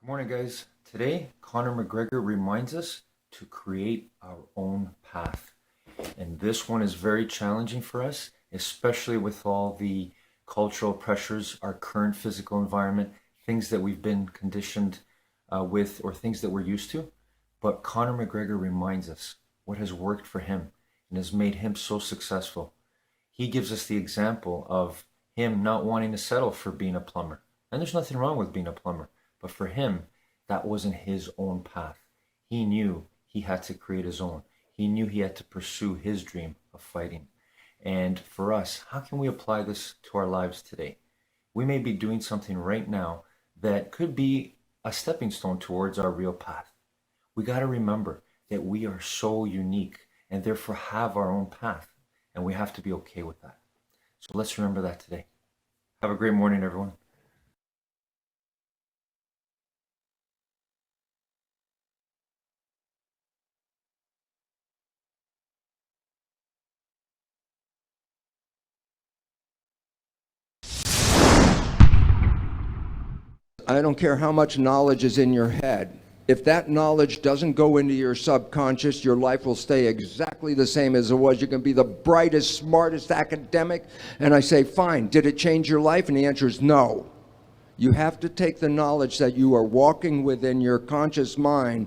Good morning, guys. Today, Conor McGregor reminds us to create our own path. And this one is very challenging for us, especially with all the cultural pressures, our current physical environment, things that we've been conditioned with, or things that we're used to. But Conor McGregor reminds us what has worked for him and has made him so successful. He gives us the example of him not wanting to settle for being a plumber. And there's nothing wrong with being a plumber. But for him, that wasn't his own path. He knew he had to create his own. He knew he had to pursue his dream of fighting. And for us, how can we apply this to our lives today? We may be doing something right now that could be a stepping stone towards our real path. We got to remember that we are so unique and therefore have our own path. And we have to be okay with that. So let's remember that today. Have a great morning, everyone. I don't care how much knowledge is in your head. If that knowledge doesn't go into your subconscious, your life will stay exactly the same as it was. You can be the brightest, smartest academic. And I say, fine, did it change your life? And the answer is no. You have to take the knowledge that you are walking within your conscious mind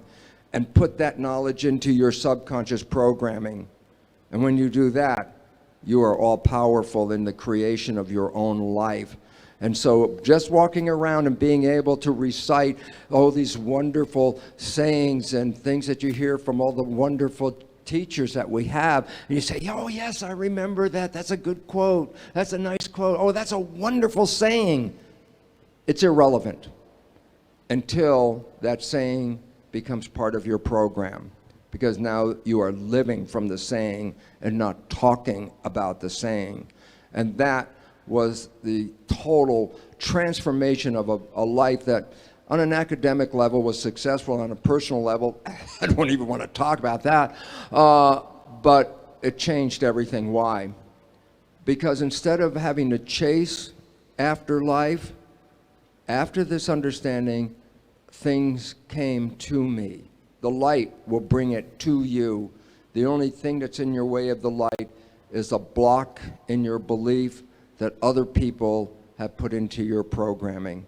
and put that knowledge into your subconscious programming. And when you do that, you are all powerful in the creation of your own life. And so just walking around and being able to recite all these wonderful sayings and things that you hear from all the wonderful teachers that we have, and you say, oh yes, I remember that, that's a good quote, that's a nice quote, oh that's a wonderful saying. It's irrelevant until that saying becomes part of your program, because now you are living from the saying and not talking about the saying. And that was the total transformation of a life that on an academic level was successful. On a personal level, I don't even want to talk about that, but it changed everything. Why? Because instead of having to chase after life, after this understanding, things came to me. The light will bring it to you. The only thing that's in your way of the light is a block in your belief that other people have put into your programming.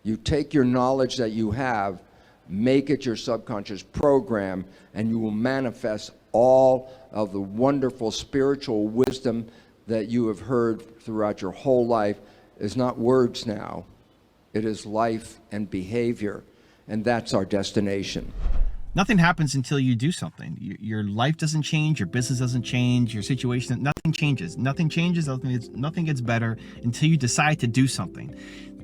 You take your knowledge that you have, make it your subconscious program, and you will manifest all of the wonderful spiritual wisdom that you have heard throughout your whole life. Is not words now, it is life and behavior, and that's our destination. Nothing happens until you do something. Your life doesn't change, your business doesn't change, your situation, nothing changes. Nothing changes, nothing gets better until you decide to do something.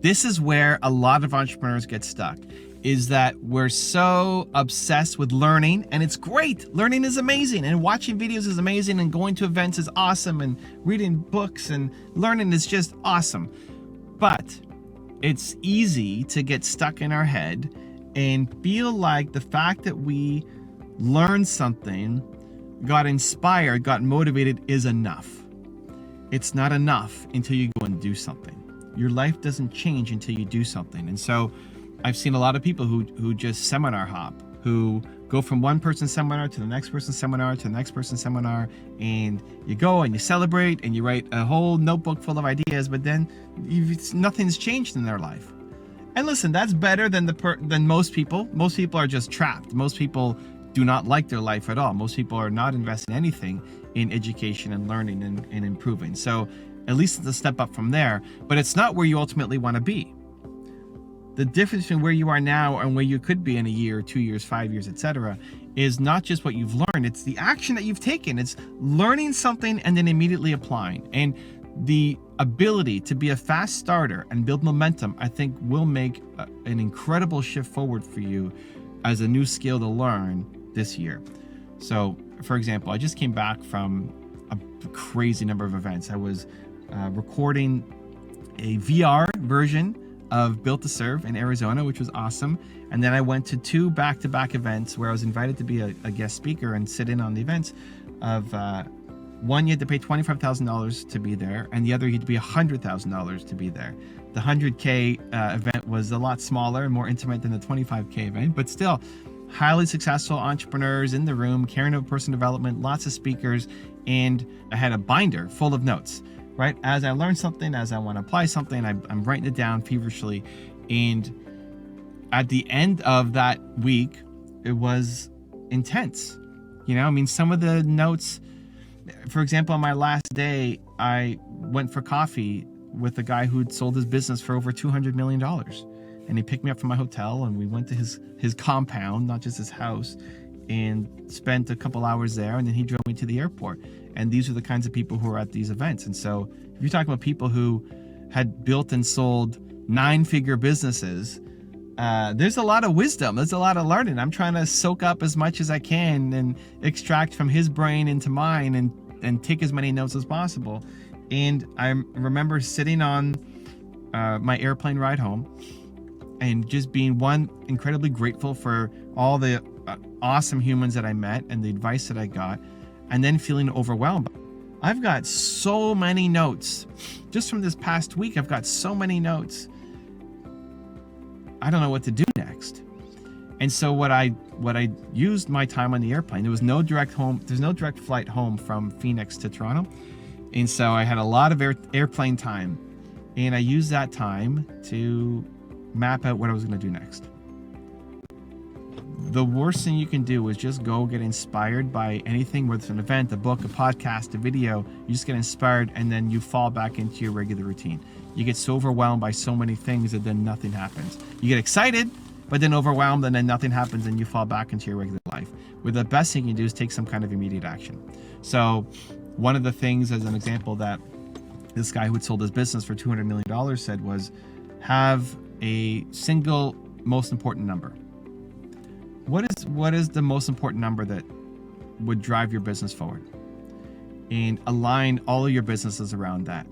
This is where a lot of entrepreneurs get stuck, is that we're so obsessed with learning, and it's great. Learning is amazing, and watching videos is amazing, and going to events is awesome, and reading books and learning is just awesome. But it's easy to get stuck in our head and feel like the fact that we learned something, got inspired, got motivated is enough. It's not enough until you go and do something. Your life doesn't change until you do something. And so I've seen a lot of people who just seminar hop, who go from one person's seminar to the next person's seminar to the next person's seminar, and you go and you celebrate and you write a whole notebook full of ideas, but then nothing's changed in their life. And listen, that's better than most people. Most people are just trapped. Most people do not like their life at all. Most people are not investing anything in education and learning and improving. So at least it's a step up from there, but it's not where you ultimately want to be. The difference between where you are now and where you could be in a year, 2 years, 5 years, etc., is not just what you've learned, it's the action that you've taken. It's learning something and then immediately applying. And the ability to be a fast starter and build momentum, I think, will make an incredible shift forward for you as a new skill to learn this year. So, for example, I just came back from a crazy number of events. I was recording a VR version of Built to Serve in Arizona, which was awesome. And then I went to 2 back-to-back events where I was invited to be a guest speaker and sit in on the events of one, you had to pay $25,000 to be there, and the other, you had to pay $100,000 to be there. The 100K event was a lot smaller and more intimate than the 25K event, but still highly successful entrepreneurs in the room, caring about personal development, lots of speakers, and I had a binder full of notes, right? As I learn something, as I want to apply something, I'm writing it down feverishly. And at the end of that week, it was intense. You know, I mean, some of the notes, for example, on my last day, I went for coffee with a guy who'd sold his business for over $200 million. And he picked me up from my hotel and we went to his compound, not just his house, and spent a couple hours there. And then he drove me to the airport. And these are the kinds of people who are at these events. And so if you're talking about people who had built and sold 9-figure businesses, there's a lot of wisdom. There's a lot of learning. I'm trying to soak up as much as I can and extract from his brain into mine and take as many notes as possible. And I remember sitting on my airplane ride home and just being incredibly grateful for all the awesome humans that I met and the advice that I got, and then feeling overwhelmed. I've got so many notes. Just from this past week, I've got so many notes. I don't know what to do next. And so what I used my time on the airplane, there's no direct flight home from Phoenix to Toronto. And so I had a lot of airplane time, and I used that time to map out what I was going to do next. The worst thing you can do is just go get inspired by anything, whether it's an event, a book, a podcast, a video. You just get inspired and then you fall back into your regular routine. You get so overwhelmed by so many things that then nothing happens. You get excited, but then overwhelmed and then nothing happens and you fall back into your regular life. Where the best thing you can do is take some kind of immediate action. So one of the things, as an example, that this guy who had sold his business for $200 million said was, have a single most important number. What is the most important number that would drive your business forward? And align all of your businesses around that.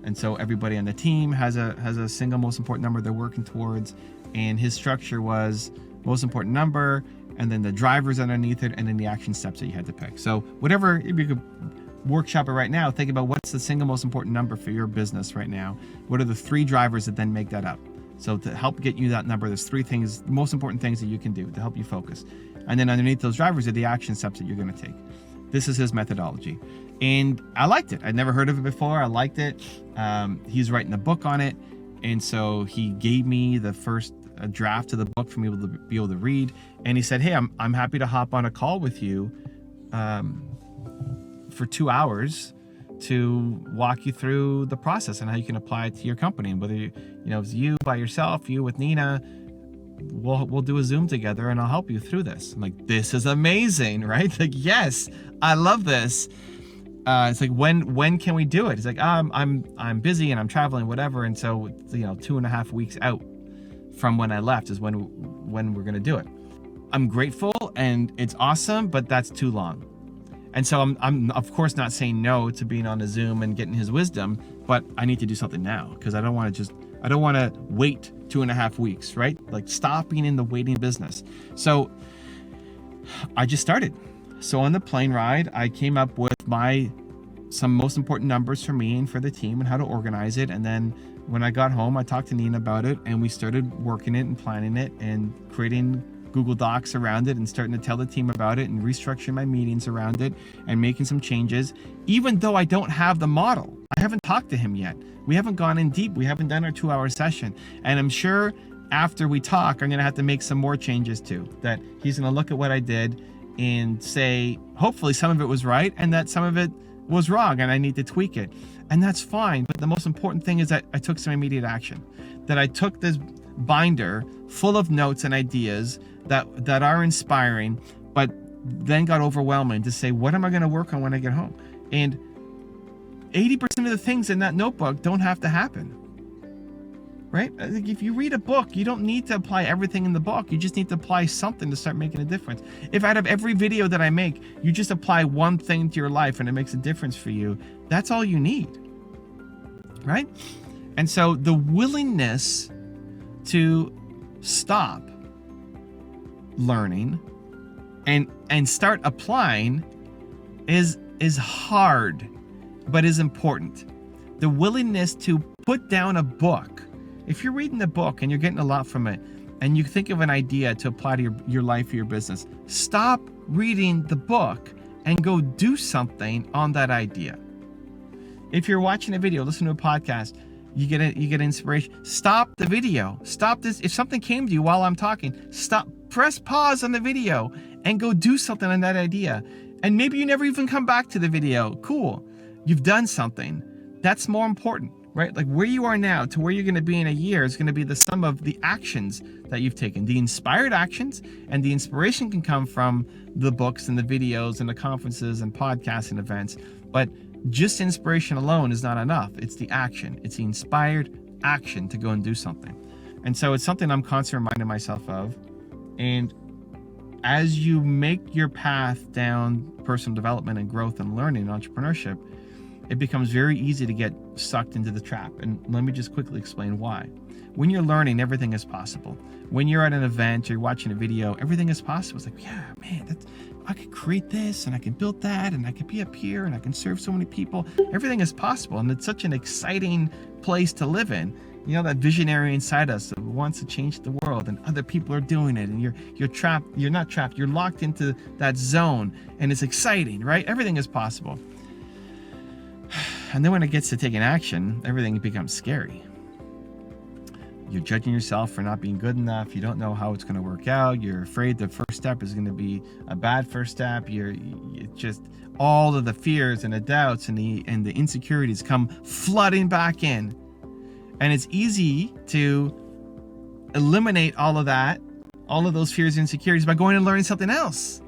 And so everybody on the team has a single most important number they're working towards. And his structure was most important number, and then the drivers underneath it, and then the action steps that you had to pick. So whatever, if you could workshop it right now, think about what's the single most important number for your business right now. What are the 3 drivers that then make that up? So to help get you that number, there's 3 things, most important things that you can do to help you focus. And then underneath those drivers are the action steps that you're going to take. This is his methodology. And I liked it. I'd never heard of it before. I liked it. He's writing a book on it. And so he gave me the first draft of the book for me to be able to read. And he said, hey, I'm happy to hop on a call with you for 2 hours to walk you through the process and how you can apply it to your company. And whether it's you by yourself, you with Nina, we'll do a Zoom together and I'll help you through this. I'm like, this is amazing, right? Like, yes, I love this. It's like, when can we do it? It's like, I'm busy and I'm traveling, whatever. And so 2.5 weeks out from when I left is when we're gonna do it. I'm grateful and it's awesome, but that's too long. And so I'm of course not saying no to being on a Zoom and getting his wisdom, but I need to do something now because I don't want to wait 2.5 weeks, right? Like, stop being in the waiting business. So I just started. So on the plane ride, I came up with some most important numbers for me and for the team and how to organize it. And then when I got home, I talked to Nina about it and we started working it and planning it and creating Google Docs around it and starting to tell the team about it and restructuring my meetings around it and making some changes, even though I don't have the model. I haven't talked to him yet. We haven't gone in deep. We haven't done our 2-hour session. And I'm sure after we talk, I'm going to have to make some more changes too, that he's going to look at what I did and say, hopefully some of it was right and that some of it was wrong and I need to tweak it. And that's fine. But the most important thing is that I took some immediate action, that I took this binder full of notes and ideas that are inspiring, but then got overwhelming to say, what am I going to work on when I get home? And 80% of the things in that notebook don't have to happen, right? If you read a book, you don't need to apply everything in the book. You just need to apply something to start making a difference. If out of every video that I make, you just apply one thing to your life and it makes a difference for you, that's all you need, right? And so the willingness to stop learning and start applying is hard, but is important. The willingness to put down a book If you're reading the book and you're getting a lot from it, and you think of an idea to apply to your life or your business, stop reading the book and go do something on that idea. If you're watching a video, listen to a podcast, you get inspiration. Stop the video. Stop this. If something came to you while I'm talking, stop, press pause on the video and go do something on that idea. And maybe you never even come back to the video. Cool. You've done something. That's more important, right? Like where you are now to where you're going to be in a year is going to be the sum of the actions that you've taken, the inspired actions, and the inspiration can come from the books and the videos and the conferences and podcasts and events. But just inspiration alone is not enough. It's the action. It's the inspired action to go and do something. And so it's something I'm constantly reminding myself of. And as you make your path down personal development and growth and learning and entrepreneurship, it becomes very easy to get sucked into the trap. And let me just quickly explain why. When you're learning, everything is possible. When you're at an event or you're watching a video, everything is possible. It's like, yeah, man, I could create this and I can build that and I could be up here and I can serve so many people. Everything is possible. And it's such an exciting place to live in. You know, that visionary inside us that wants to change the world and other people are doing it and you're trapped. You're not trapped. You're locked into that zone and it's exciting, right? Everything is possible. And then when it gets to taking action, everything becomes scary. You're judging yourself for not being good enough. You don't know how it's going to work out. You're afraid the first step is going to be a bad first step. You're just all of the fears and the doubts and the insecurities come flooding back in. And it's easy to eliminate all of that, all of those fears and insecurities by going and learning something else.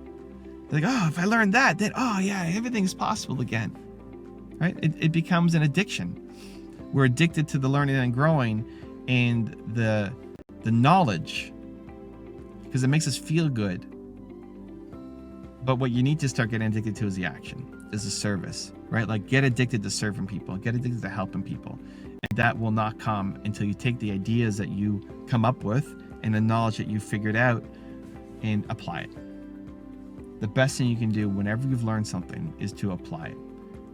Like, oh, if I learned that, then, oh yeah, everything's possible again. Right? It becomes an addiction. We're addicted to the learning and growing and the knowledge because it makes us feel good. But what you need to start getting addicted to is the action, is the service, right? Like get addicted to serving people, get addicted to helping people. And that will not come until you take the ideas that you come up with and the knowledge that you figured out and apply it. The best thing you can do whenever you've learned something is to apply it.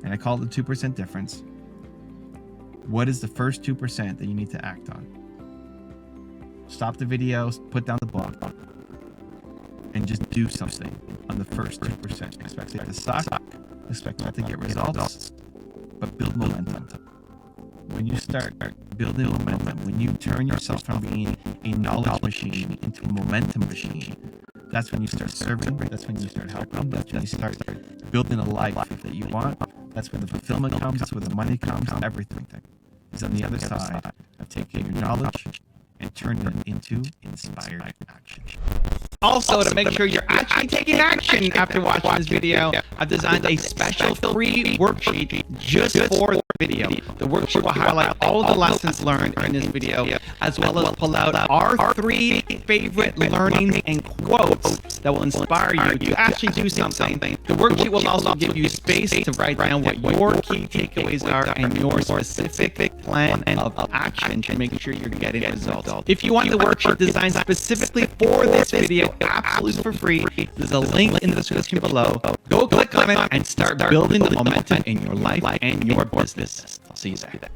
And I call it the 2% difference. What is the first 2% that you need to act on? Stop the videos, put down the book, and just do something on the first 2%. Expect it to suck, expect not to get results, but build momentum. When you start building momentum, when you turn yourself from being a knowledge machine into a momentum machine, that's when you start serving, that's when you start helping, that's when you start building a life that you want. That's where the fulfillment comes, that's where the money comes, everything is on the other side of taking your knowledge and turning it into inspired action. Also, to make sure you're actually taking action after watching this video, I've designed a special free worksheet just for the video. The worksheet will highlight all of the lessons learned in this video, as well as pull out our 3 favorite learnings and quotes that will inspire you to actually do something. The worksheet will also give you space to write down what your key takeaways are and your specific plan of action to make sure you're getting results. If you want the worksheet designed specifically for this video, absolutely for free, there's a link in the description below. Go click on it and start building the momentum in your life and your business. I'll see you there.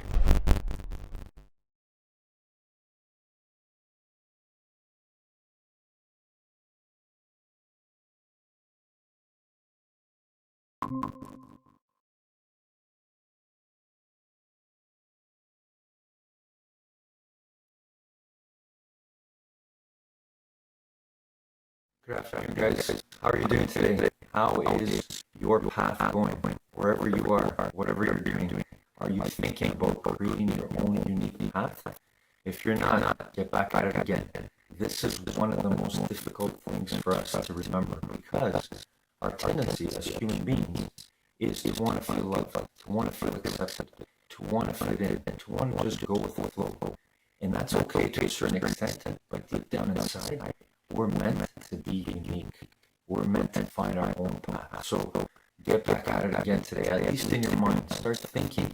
Good afternoon, guys. How are you doing today? How is your path going? Wherever you are, whatever you're doing, are you thinking about creating your own unique path? If you're not, get back at it again. This is one of the most difficult things for us to remember because our tendency as human beings is to want to feel loved, to want to feel accepted, to want to fit in, and to want to just go with the flow. And that's okay to a certain extent, but deep down inside, we're meant to be unique. We're meant to find our own path. So get back at it again today, at least in your mind. Start thinking,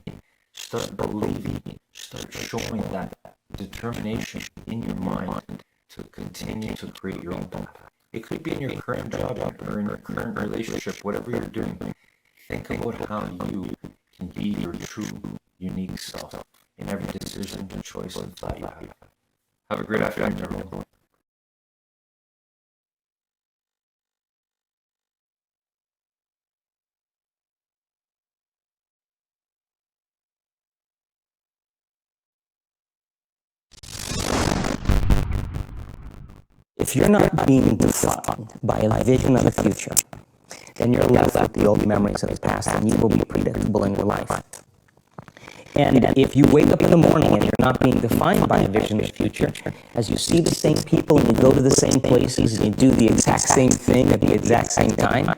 start believing, start showing that determination in your mind to continue to create your own path. It could be in your current job or in your current relationship, whatever you're doing. Think about how you can be your true, unique self. in every decision, choice, and thought you have. Have a great afternoon, everyone. If you're not being defined by a vision of the future, then you're left with the old memories of the past, and you will be predictable in your life. And if you wake up in the morning and you're not being defined by a vision of the future, as you see the same people and you go to the same places and you do the exact same thing at the exact same time,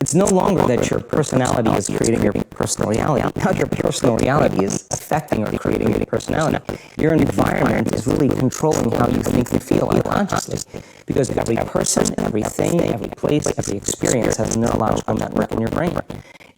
it's no longer that your personality is creating your personal reality. Now your personal reality is affecting or creating your personality. Your environment is really controlling how you think and feel unconsciously. Because every person, everything, every place, every experience has a neurological network in your brain.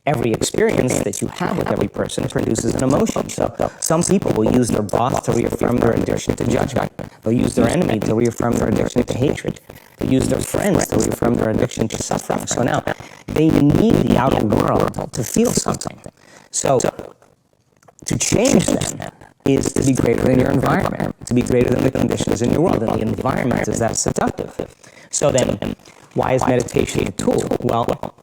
Every experience that you have with every person produces an emotion. So some people will use their boss to reaffirm their addiction to judgment. They'll use their enemy to reaffirm their addiction to hatred. They'll use their friends to reaffirm their addiction to suffering. So now they need the outer world to feel something. So to change them is to be greater than your environment, to be greater than the conditions in your world, and the environment is that seductive. So then, why is meditation a tool? Well,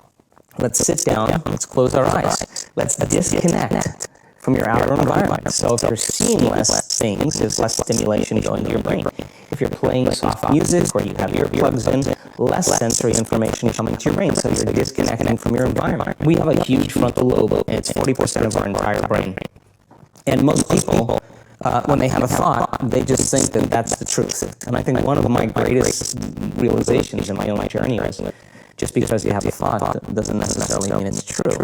let's sit down, let's close our eyes, let's disconnect from your outer environment. So if you're seeing less things, there's less stimulation going to your brain. If you're playing soft music or you have earplugs in, less sensory information coming to your brain, so you're disconnecting from your environment. We have a huge frontal lobe, and it's 40% of our entire brain. And most people, when they have a thought, they just think that that's the truth. And I think one of my greatest realizations in my own journey is just because you have a thought doesn't necessarily mean it's true.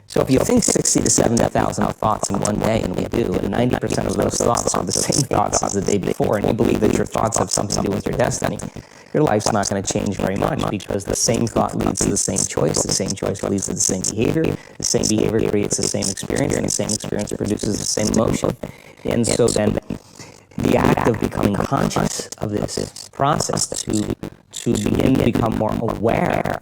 So if you think 60 to 70,000 thoughts in one day, and we do, and 90% of those thoughts are the same thoughts as the day before, and you believe that your thoughts have something to do with your destiny, your life's not going to change very much, because the same thought leads to the same choice leads to the same behavior creates the same experience, and the same experience produces the same emotion. And so then the act of becoming conscious of this process to begin to become more aware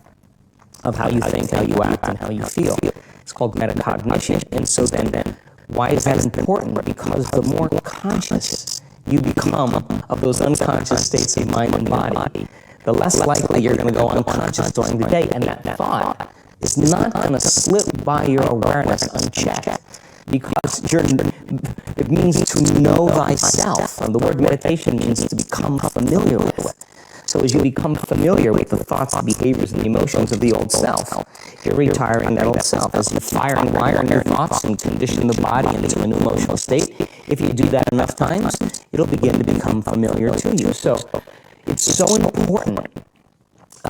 of how you think, how you act, and how you feel. It's called metacognition. And so then, why is that important? Because the more conscious you become of those unconscious states of mind and body, the less likely you're going to go unconscious during the day. And that thought is not going to slip by your awareness unchecked. Because it means to know thyself. And the word meditation means to become familiar with. So as you become familiar with the thoughts, behaviors, and emotions of the old self, you're retiring that old self. As you fire and wire your thoughts and condition the body into a new emotional state, if you do that enough times, it'll begin to become familiar to you. So it's so important.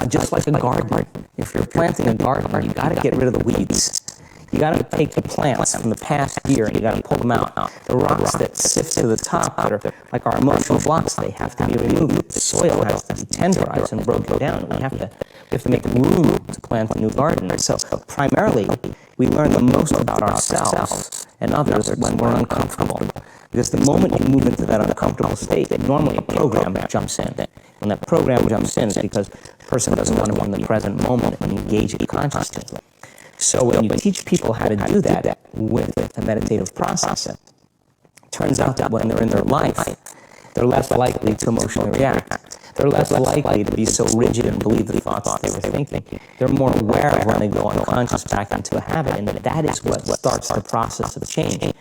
Just like a gardener. If you're planting a garden, you got to get rid of the weeds. You got to take the plants from the past year and you got to pull them out. The rocks that sift to the top that are like our emotional blocks, they have to be removed. The soil has to be tenderized and broken down. We have to make room to plant a new garden. So primarily, we learn the most about ourselves and others when we're uncomfortable. Because the moment you move into that uncomfortable state, normally a program jumps in. When that program jumps in, it's because the person doesn't want to be in the present moment and engage it consciously. So when you teach people how to do that with a meditative process, it turns out that when they're in their life, they're less likely to emotionally react. They're less likely to be so rigid and believe the thoughts they were thinking. They're more aware of when they go unconscious back into a habit, and that is what starts the process of change.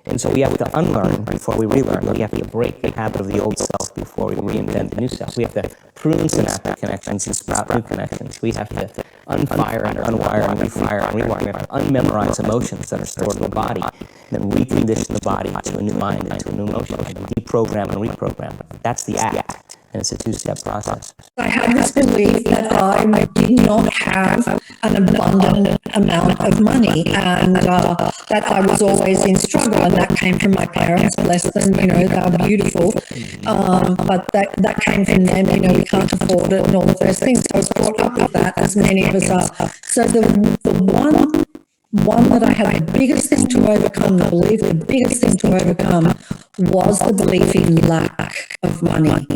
And so we have to unlearn before we relearn. We have to break the habit of the old self before we reinvent the new self. We have to prune synaptic connections and sprout new connections. We have to unfire and unwire and refire and rewire. We have to unmemorize emotions that are stored in the body, and then recondition the body to a new mind and to a new emotion, and deprogram and reprogram. That's the act. And it's a two-step process. I had this belief that I did not have an abundant amount of money, and that I was always in struggle, and that came from my parents. Bless them, they were beautiful, but that came from them. We can't afford it, and all of those things. So I was brought up with that, as many of us are. So the one that I had the biggest thing to overcome, the biggest thing to overcome was the belief in lack of money.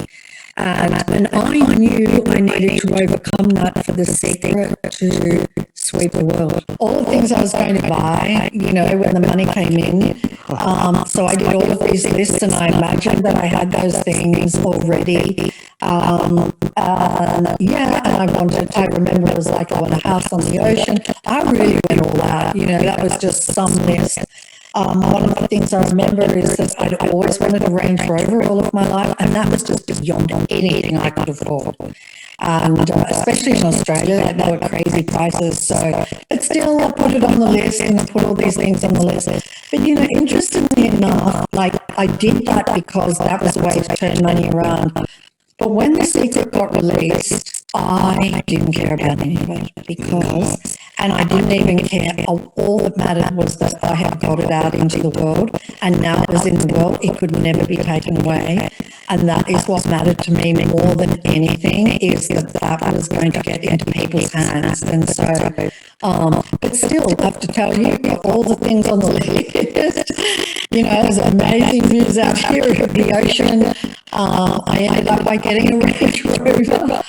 And I knew I needed to overcome that for the secret to sweep the world. All the things I was going to buy, you know, when the money came in. So I did all of these lists, and I imagined that I had those things already. I remember it was like I want a house on the ocean. I really went all out, you know, that was just some list. One of the things I remember is that I'd always wanted a Range Rover all of my life, and that was just beyond anything I could afford. And especially in Australia, they were crazy prices. So, but still, I put it on the list, and I put all these things on the list. But you know, interestingly enough, like I did that because that was a way to turn money around. But when The Secret got released, I didn't care about any of it because, and I didn't even care. All that mattered was that I had got it out into the world, and now it was in the world. It could never be taken away, and that is what mattered to me more than anything. Is that was going to get into people's hands, and so. But still, I have to tell you, all the things on the list. You know, there's amazing views out here of the ocean. I ended up by getting a Range Rover.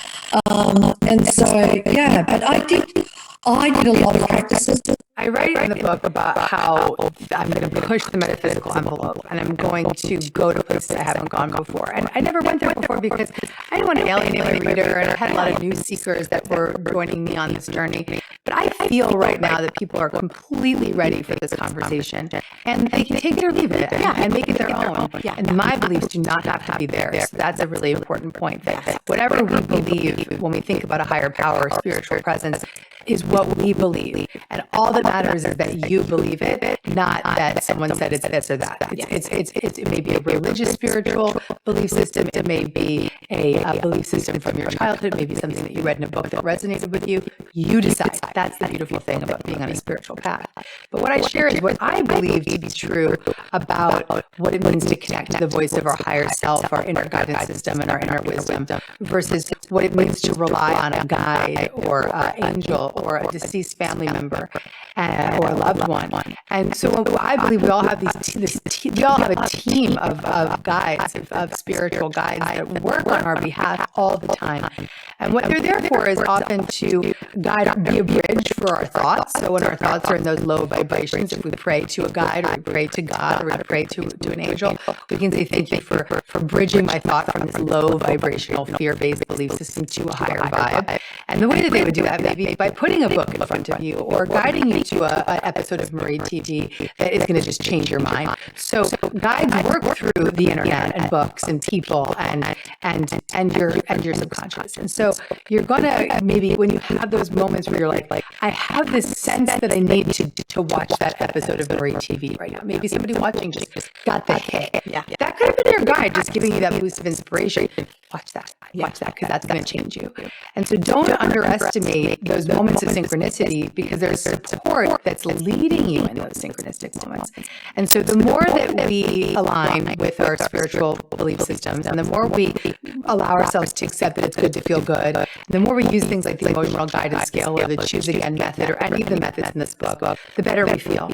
And so, yeah, but I did a lot of practices. I write in the book about how I'm going to push the metaphysical envelope, and I'm going to go to places I haven't gone before. And I never went there before because I didn't want to alienate my reader, and I had a lot of new seekers that were joining me on this journey. But I feel right now that people are completely ready for this conversation, and they can take it or leave it, and make it their own. And my beliefs do not have to be theirs. That's a really important point. That whatever we believe when we think about a higher power, spiritual presence, is what we believe, and all that matters is that you believe it, not that someone said it's this or that. It may be a religious, spiritual belief system. It may be a belief system from your childhood. It may be something that you read in a book that resonated with you. You decide. That's the beautiful thing about being on a spiritual path. But what I share is what I believe to be true about what it means to connect to the voice of our higher self, our inner guidance system, and our inner wisdom, versus what it means to rely on a guide or angel or a deceased family member or a loved one. And so I believe we all have we all have a team of guides, of spiritual guides that work on our behalf all the time. And what they're there for is often to be a bridge for our thoughts. So when our thoughts are in those low vibrations, if we pray to a guide, or we pray to God, or we pray to an angel, we can say, thank you for bridging my thought from this low vibrational fear-based belief system to a higher vibe. And the way that they would do that maybe by putting a book in front of you or guiding you to an episode of Marie TV that is going to just change your mind. So guides work through the internet and books and people and your subconscious. And so you're gonna, maybe when you have those moments where you're like I have this sense that I need to watch that episode of Marie TV right now. Maybe somebody watching just got the hit. That could have been your guide, just giving you that boost of inspiration. Watch that, because that's going to change you. And so don't underestimate those moments of synchronicity, because there's support that's leading you in those synchronistic moments. And so the more that we align with our spiritual belief systems, and the more we allow ourselves to accept that it's good to feel good, the more we use things like the emotional guidance scale or the choose again method or any of the methods in this book, the better we feel.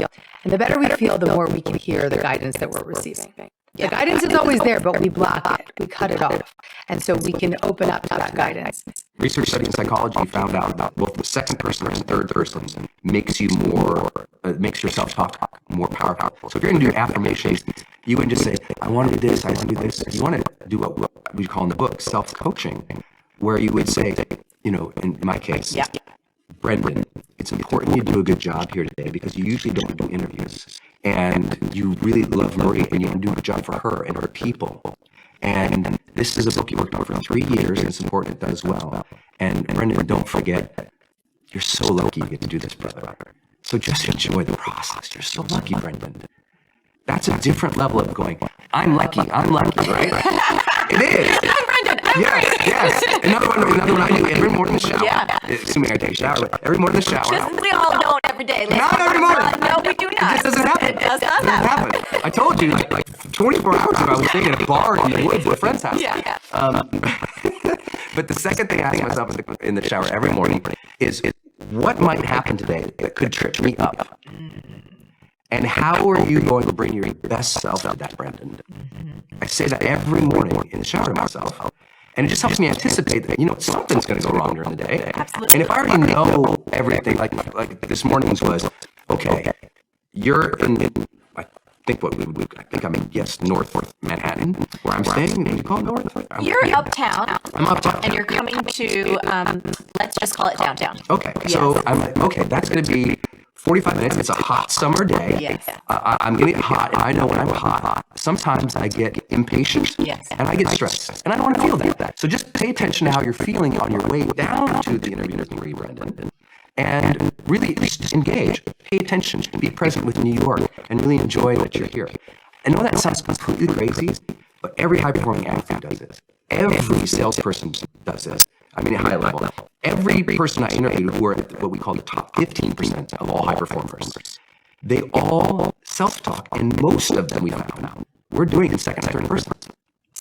And the better we feel, the more we can hear the guidance that we're receiving. The guidance is always there, but we block it. We cut it off. And so we can open up to that guidance. Research studying psychology found out that both the second person and third person makes you makes your self-talk more powerful. So if you're going to do affirmations, you wouldn't just say, I want to do this, I want to do this. You want to do what we call in the book self-coaching, where you would say, in my case, Brendan, it's important you do a good job here today because you usually don't do interviews. And you really love Marie and you want to do a good job for her and her people. And this is a book you worked on for 3 years, and it's important it does well. And Brendan, don't forget, you're so lucky you get to do this, brother. So just enjoy the process. You're so lucky, Brendan. That's a different level of going, I'm lucky, right? It is. I'm Brendan. Yes. Another one I do every morning in the shower. Assuming I take a shower, but every morning in the shower. We all don't every day. Not every morning. No, we do not. It just doesn't happen. It does not happen. I told you, like 24 hours ago, I was staying in a bar in the woods at a friend's house. But the second thing I ask myself in the shower every morning is what might happen today that could trip me up? And how are you going to bring your best self to that, Brendan? I say that every morning in the shower to myself. And it just helps me anticipate that, something's going to go wrong during the day. Absolutely. And if I already know everything, like this morning's was, okay, you're I think I'm in, North Manhattan, where I'm staying. Do you call it North? You're uptown. I'm uptown. And you're coming to, let's just call it downtown. Okay, so I'm like, okay, that's going to be 45 minutes. It's a hot summer day. Yes. I'm going to get hot. I know when I'm hot. Sometimes I get impatient. Yes. And I get stressed. And I don't want to feel that. So just pay attention to how you're feeling on your way down to the interview with Marie Brendan. And really just engage, pay attention, be present with New York, and really enjoy that you're here. I know that sounds completely crazy, but every high-performing athlete does this. Every salesperson does this. I mean, at high level. Every person I interviewed who are at what we call the top 15% of all high performers, they all self-talk, and most of them we found were doing it in second and third person.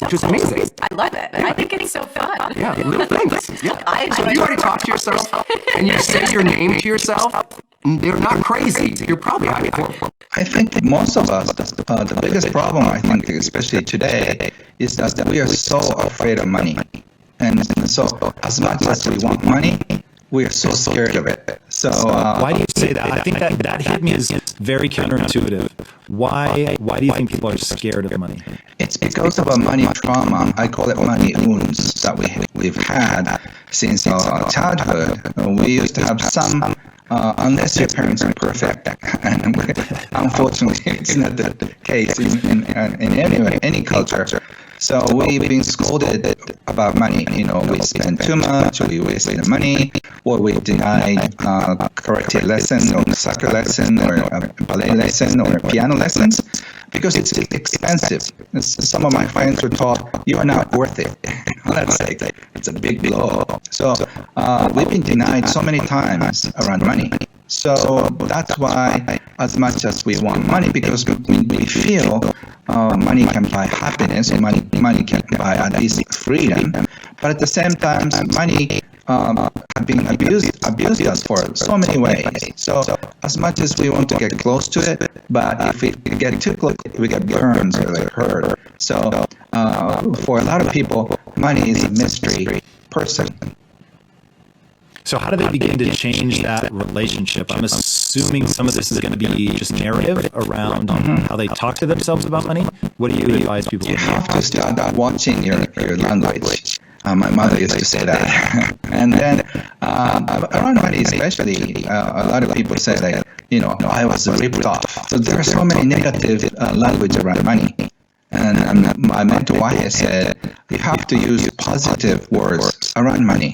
Which is amazing. I love it. I think it's so fun. Yeah, little things. Yeah. I enjoy So you already talk to yourself and you say your name to yourself, they're not crazy. You're probably high performing. I think most of us, the biggest problem, I think, especially today, is that we are so afraid of money. And so as much as we want money, we are so scared of it. So why do you say that? I think that hit me as very counterintuitive. Why do you think people are scared of money? it's because of a money trauma. I call it money wounds that we've had since our childhood. We used to have some, unless your parents are perfect, and unfortunately it's not the case in any culture. So we've been scolded about money. You know, we spend too much, we waste the money, or we denied karate lesson, or soccer lesson, or ballet lesson, or piano lessons, because it's expensive. Some of my friends were taught, you are not worth it. That's like, it's a big blow. So we've been denied so many times around money. So that's why, as much as we want money, because we feel money can buy happiness, money can buy at least freedom, but at the same time, money have been abused us for so many ways. So as much as we want to get close to it, but if we get too close, we get burned or like hurt. So for a lot of people, money is a mystery person. So how do they begin to change that relationship? I'm assuming some of this is going to be just narrative around how they talk to themselves about money. What do you advise people to do? You have to start watching your language. My mother used to say that. And then around money especially, a lot of people say that, you know, I was ripped off. So there are so many negative language around money. And my mentor Wahid said, you have to use positive words around money.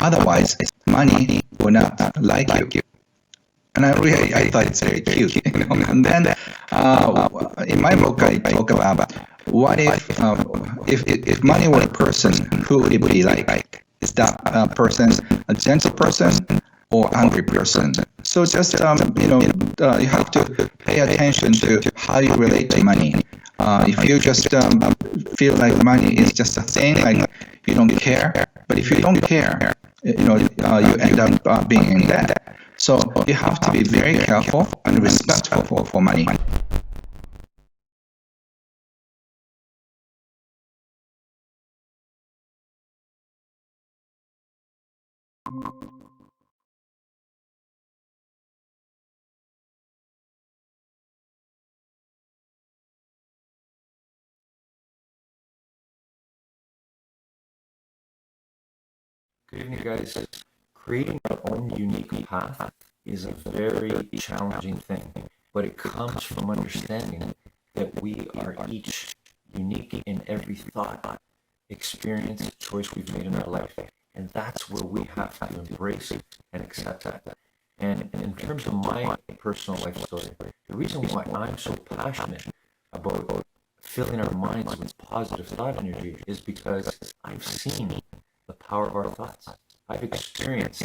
Otherwise, money will not like you. And I thought it's very cute. You know? And then in my book, I talk about what if money were a person, who would it be like? Is that person a gentle person or angry person? So just, you have to pay attention to how you relate to money. If you just feel like money is just a thing, like you don't care, but if you don't care, you end up being in debt. So you have to be very careful and respectful for money. Good evening, guys. Creating our own unique path is a very challenging thing, but it comes from understanding that we are each unique in every thought, experience, choice we've made in our life. And that's where we have to embrace and accept that. And in terms of my personal life story, the reason why I'm so passionate about filling our minds with positive thought energy is because I've seen the power of our thoughts. I've experienced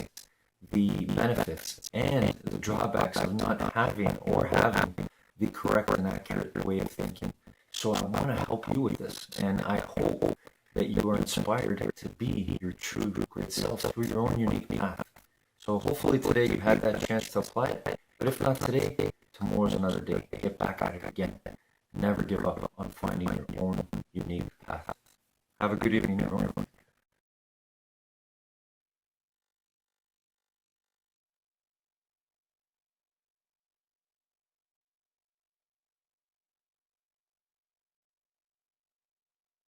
the benefits and the drawbacks of not having or having the correct and accurate way of thinking. So I want to help you with this, and I hope that you are inspired to be your true great self through your own unique path. So hopefully today you had that chance to apply it, but if not today, tomorrow's another day. Get back at it again. Never give up on finding your own unique path. Have a good evening, everyone.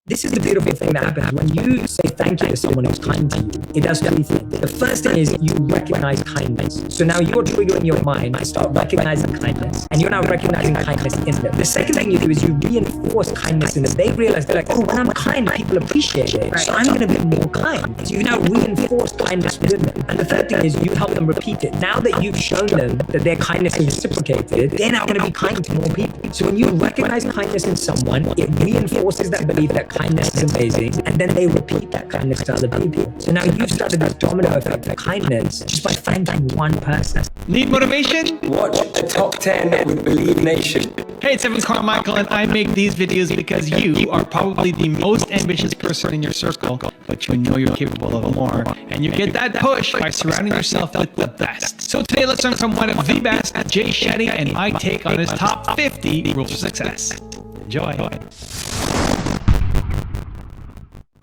this is the beautiful thing that happens when you say thank you to someone who's kind to you. It does three things. The first thing is you recognize kindness. So now you're triggering your mind to start recognizing kindness, and you're now recognizing kindness in them. The second thing you do is you reinforce kindness in them. They realize, they're like, oh, when I'm kind, people appreciate it. So I'm going to be more kind. So you now reinforce kindness within them. And the third thing is you help them repeat it. Now that you've shown them that their kindness is reciprocated, they're now going to be kind to more people. So when you recognize kindness in someone, it reinforces that belief that kindness is amazing, and then they repeat that kindness to other people. So now you've started this domino effect of kindness just by thanking one person. Need motivation? Watch the top 10 with Believe Nation. Hey, it's Evan Carmichael, and I make these videos because you are probably the most ambitious person in your circle, but you know you're capable of more, and you get that push by surrounding yourself with the best. So today, let's learn from one of the best, Jay Shetty, and my take on his top 50 rules for success. Enjoy.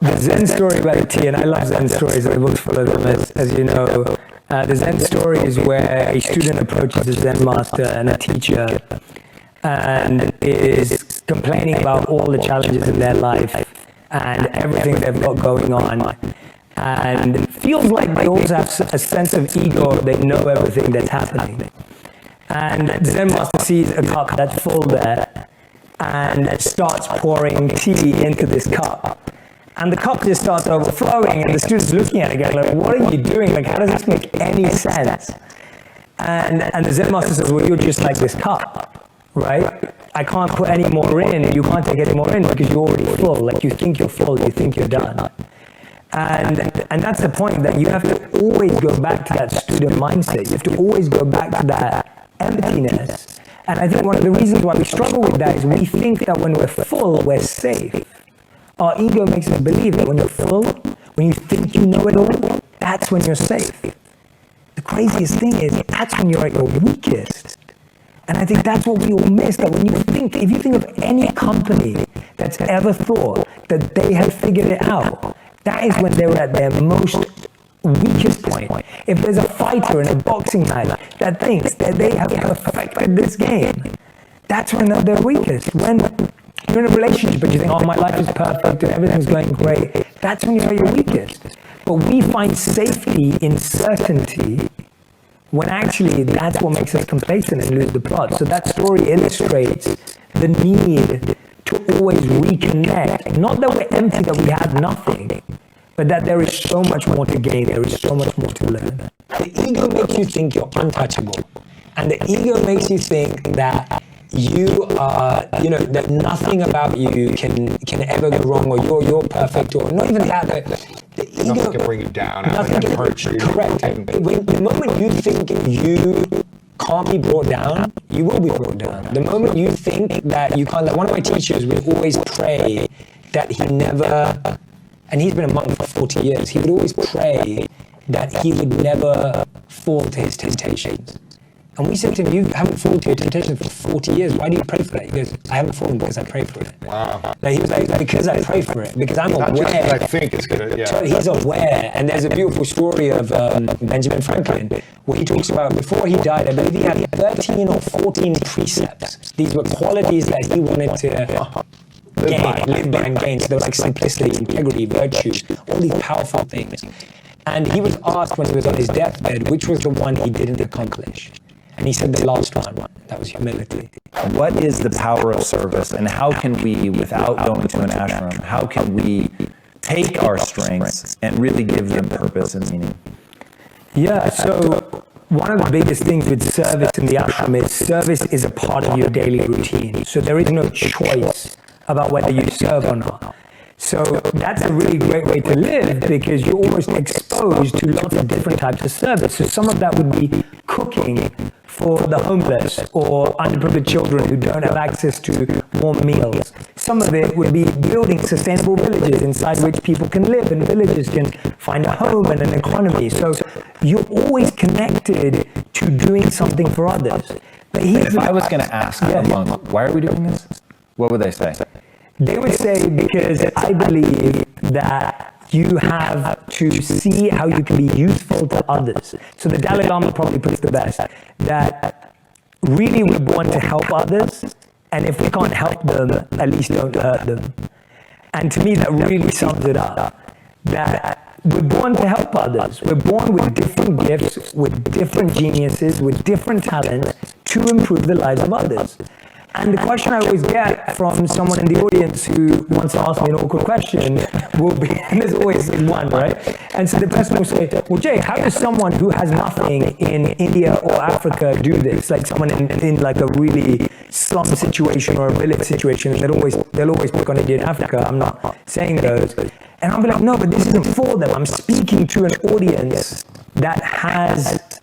The Zen story about the tea, and I love Zen stories, the book's full of them, as you know. The Zen story is where a student approaches a Zen master and a teacher and is complaining about all the challenges in their life and everything they've got going on, and feels like they also have a sense of ego, they know everything that's happening. And the Zen master sees a cup that's full there and starts pouring tea into this cup. And the cup just starts overflowing, and the student's looking at it going like, what are you doing? Like, how does this make any sense? And the Zen master says, well, you're just like this cup, right? I can't put any more in, you can't take any more in because you're already full. Like, you think you're full, you think you're done. And that's the point, that you have to always go back to that student mindset. You have to always go back to that emptiness. And I think one of the reasons why we struggle with that is we think that when we're full, we're safe. Our ego makes us believe that when you're full, when you think you know it all, that's when you're safe. The craziest thing is that's when you're at your weakest. And I think that's what we all miss, that when you think, if you think of any company that's ever thought that they have figured it out, that is when they were at their most weakest point. If there's a fighter in a boxing match that thinks that they have perfected this game, that's when they're their weakest. When you're in a relationship and you think, oh, my life is perfect and everything's going great, that's when you're at your weakest. But we find safety in certainty, when actually that's what makes us complacent and lose the plot. So that story illustrates the need to always reconnect. Not that we're empty, that we have nothing, but that there is so much more to gain, there is so much more to learn. The ego makes you think you're untouchable. And the ego makes you think that you are, that nothing about you can ever go wrong, or you're perfect, or not even that, but the ego, nothing can bring you down, nothing can hurt you. Correct. The moment you think you can't be brought down, you will be brought down. The moment you think that you can't, like one of my teachers would always pray that he never, and he's been a monk for 40 years, he would always pray that he would never fall to his temptations. And we said to him, you haven't fallen to your temptation for 40 years. Why do you pray for that? He goes, I haven't fallen because I pray for it. Wow. Like, he was like, because I pray for it, because I'm Not aware. just because I think it's good. Yeah. He's aware. And there's a beautiful story of Benjamin Franklin, where he talks about before he died, I believe he had 13 or 14 precepts. These were qualities that he wanted to live by and gain. So they were like simplicity, integrity, virtue, all these powerful things. And he was asked when he was on his deathbed, which was the one he didn't accomplish. And he said the last one, that was humility. What is the power of service, and how can we, without going to an ashram, how can we take our strengths and really give them purpose and meaning? Yeah, so one of the biggest things with service in the ashram is service is a part of your daily routine. So there is no choice about whether you serve or not. So that's a really great way to live, because you're almost exposed to lots of different types of service. So some of that would be cooking for the homeless or underprivileged children who don't have access to warm meals. Some of it would be building sustainable villages inside which people can live, and villages can find a home and an economy. So you're always connected to doing something for others. But if I was going to ask a monk, why are we doing this? What would they say? They would say, because I believe that you have to see how you can be useful to others. So the Dalai Lama probably puts the best, that really we want to help others, and if we can't help them, at least don't hurt them. And to me, that really sums it up. That we're born to help others. We're born with different gifts, with different geniuses, with different talents to improve the lives of others. And the question I always get from someone in the audience who wants to ask me an awkward question will be, and there's always one, right? And so the person will say, well, Jay, how does someone who has nothing in India or Africa do this? Like someone in like a really slum situation or a village situation, they'll always pick on India and Africa. I'm not saying those. And I'll be like, no, but this isn't for them. I'm speaking to an audience that has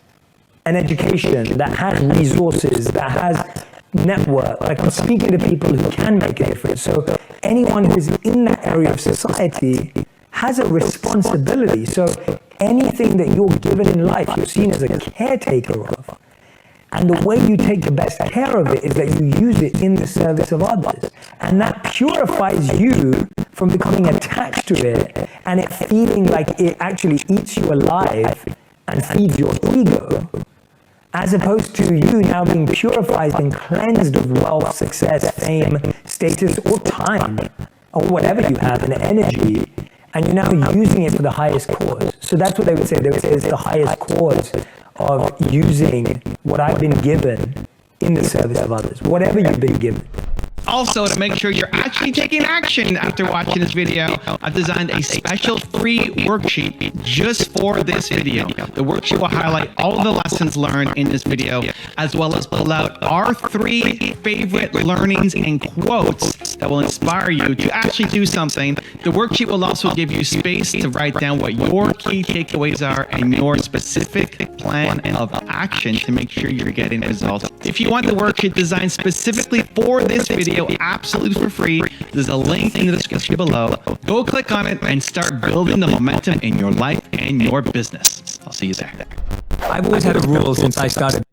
an education, that has resources, that has network. Like I'm speaking to people who can make a difference. So anyone who's in that area of society has a responsibility. So anything that you're given in life, you're seen as a caretaker of. And the way you take the best care of it is that you use it in the service of others. And that purifies you from becoming attached to it and it feeling like it actually eats you alive and feeds your ego. As opposed to you now being purified and cleansed of wealth, success, fame, status, or time, or whatever you have, and energy, and you're now using it for the highest cause. So that's what they would say. They would say it's the highest cause of using what I've been given in the service of others, whatever you've been given. Also, to make sure you're actually taking action after watching this video, I've designed a special free worksheet just for this video. The worksheet will highlight all of the lessons learned in this video, as well as pull out our 3 favorite learnings and quotes that will inspire you to actually do something. The worksheet will also give you space to write down what your key takeaways are and your specific plan of action to make sure you're getting results. If you want the worksheet designed specifically for this video, absolutely for free, there's a link in the description below. Go click on it and start building the momentum in your life and your business. I'll see you there. I've always had a rule since I started